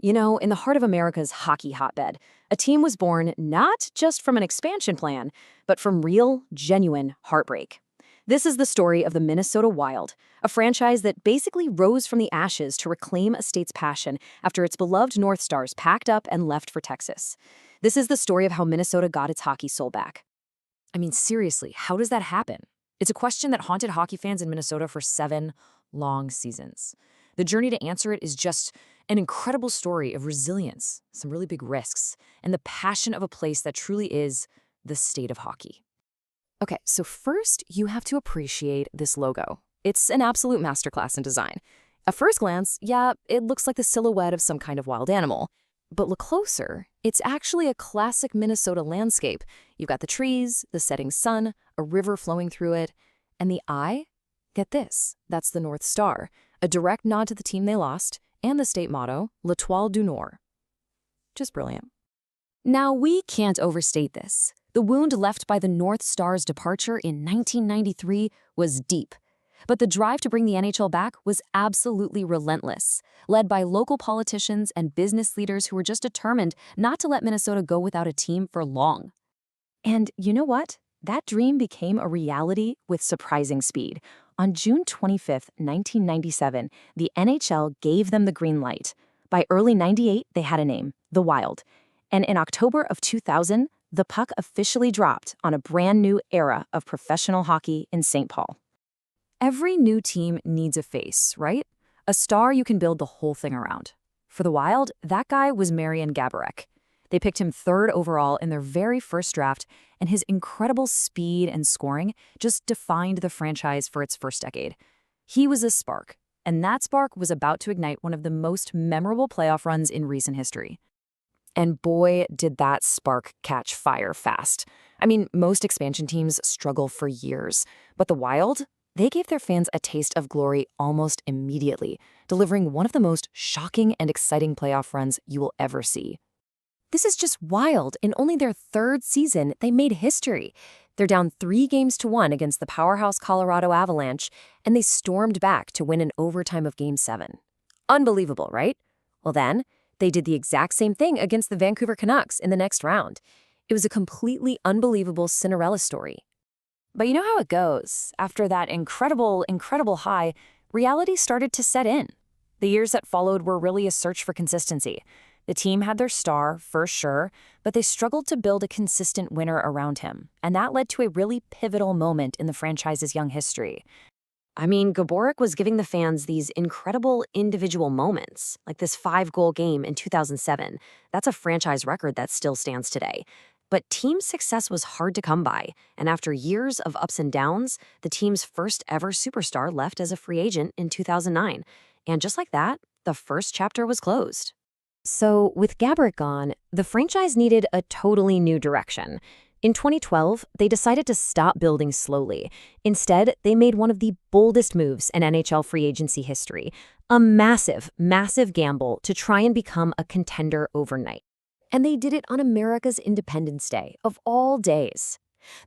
You know, in the heart of America's hockey hotbed, a team was born not just from an expansion plan, but from real, genuine heartbreak. This is the story of the Minnesota Wild, a franchise that basically rose from the ashes to reclaim a state's passion after its beloved North Stars packed up and left for Texas. This is the story of how Minnesota got its hockey soul back. I mean, seriously, how does that happen? It's a question that haunted hockey fans in Minnesota for 7 long seasons. The journey to answer it is just an incredible story of resilience, some really big risks, and the passion of a place that truly is the state of hockey. Okay, so first, you have to appreciate this logo. It's an absolute masterclass in design. At first glance, yeah, it looks like the silhouette of some kind of wild animal. But look closer, it's actually a classic Minnesota landscape. You've got the trees, the setting sun, a river flowing through it, and the eye? Get this, that's the North Star, a direct nod to the team they lost, and the state motto, L'Étoile du Nord. Just brilliant. Now, we can't overstate this. The wound left by the North Star's departure in 1993 was deep. But the drive to bring the NHL back was absolutely relentless, led by local politicians and business leaders who were just determined not to let Minnesota go without a team for long. And you know what? That dream became a reality with surprising speed. On June 25, 1997, the NHL gave them the green light. By early '98, they had a name, the Wild. And in October of 2000, the puck officially dropped on a brand new era of professional hockey in St. Paul. Every new team needs a face, right? A star you can build the whole thing around. For the Wild, that guy was Marian Gaborik. They picked him 3rd overall in their very first draft, and his incredible speed and scoring just defined the franchise for its first decade. He was a spark, and that spark was about to ignite one of the most memorable playoff runs in recent history. And boy, did that spark catch fire fast. I mean, most expansion teams struggle for years, but the Wild, they gave their fans a taste of glory almost immediately, delivering one of the most shocking and exciting playoff runs you will ever see. This is just wild. In only their 3rd season, they made history. They're down 3-1 against the powerhouse Colorado Avalanche, and they stormed back to win in overtime of Game 7. Unbelievable, right? Well then, they did the exact same thing against the Vancouver Canucks in the next round. It was a completely unbelievable Cinderella story. But you know how it goes. After that incredible high, reality started to set in. The years that followed were really a search for consistency. The team had their star, for sure, but they struggled to build a consistent winner around him, and that led to a really pivotal moment in the franchise's young history. I mean, Gaborik was giving the fans these incredible individual moments, like this 5-goal game in 2007. That's a franchise record that still stands today. But team success was hard to come by, and after years of ups and downs, the team's first ever superstar left as a free agent in 2009. And just like that, the first chapter was closed. So, with Gaborik gone, the franchise needed a totally new direction. In 2012, they decided to stop building slowly. Instead, they made one of the boldest moves in NHL free agency history, a massive gamble to try and become a contender overnight. And they did it on America's Independence Day, of all days.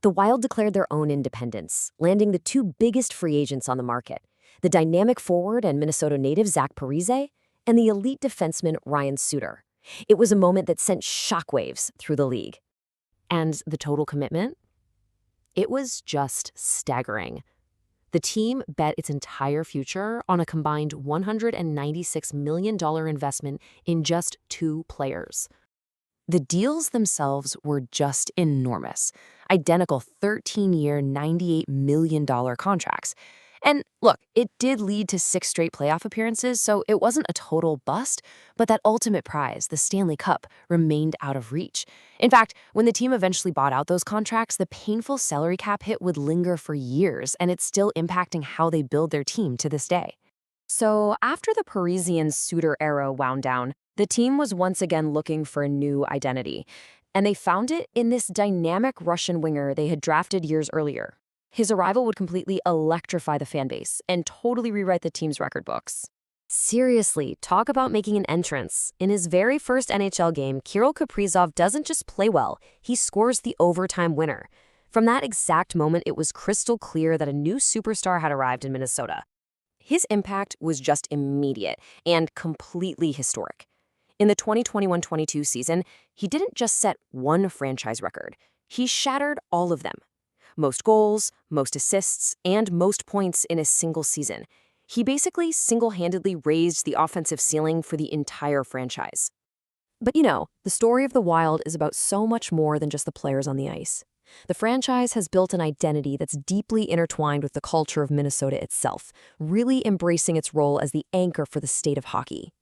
The Wild declared their own independence, landing the 2 biggest free agents on the market, the dynamic forward and Minnesota native Zach Parise, and the elite defenseman Ryan Suter. It was a moment that sent shockwaves through the league. And the total commitment? It was just staggering. The team bet its entire future on a combined $196 million investment in just 2 players. The deals themselves were just enormous, identical 13-year, $98 million contracts. And look, it did lead to 6 straight playoff appearances, so it wasn't a total bust, but that ultimate prize, the Stanley Cup, remained out of reach. In fact, when the team eventually bought out those contracts, the painful salary cap hit would linger for years, and it's still impacting how they build their team to this day. So after the Parisian Suter era wound down, the team was once again looking for a new identity, and they found it in this dynamic Russian winger they had drafted years earlier. His arrival would completely electrify the fan base and totally rewrite the team's record books. Seriously, talk about making an entrance. In his very first NHL game, Kirill Kaprizov doesn't just play well, he scores the overtime winner. From that exact moment, it was crystal clear that a new superstar had arrived in Minnesota. His impact was just immediate and completely historic. In the 2021-22 season, he didn't just set one franchise record. He shattered all of them. Most goals, most assists, and most points in a single season. He basically single-handedly raised the offensive ceiling for the entire franchise. But the story of the Wild is about so much more than just the players on the ice. The franchise has built an identity that's deeply intertwined with the culture of Minnesota itself, really embracing its role as the anchor for the state of hockey.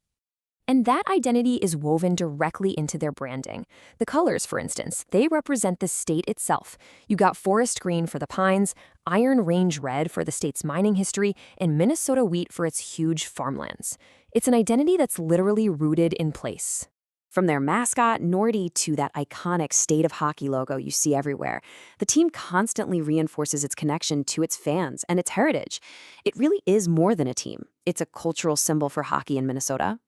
And that identity is woven directly into their branding. The colors, for instance, they represent the state itself. You got forest green for the pines, Iron Range red for the state's mining history, and Minnesota wheat for its huge farmlands. It's an identity that's literally rooted in place. From their mascot, Nordy, to that iconic State of Hockey logo you see everywhere, the team constantly reinforces its connection to its fans and its heritage. It really is more than a team. It's a cultural symbol for hockey in Minnesota.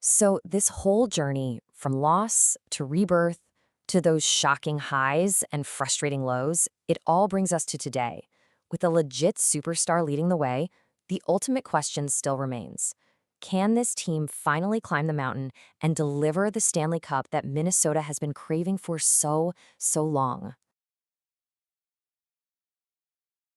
So this whole journey, from loss to rebirth to those shocking highs and frustrating lows, it all brings us to today. With a legit superstar leading the way, the ultimate question still remains. Can this team finally climb the mountain and deliver the Stanley Cup that Minnesota has been craving for so long?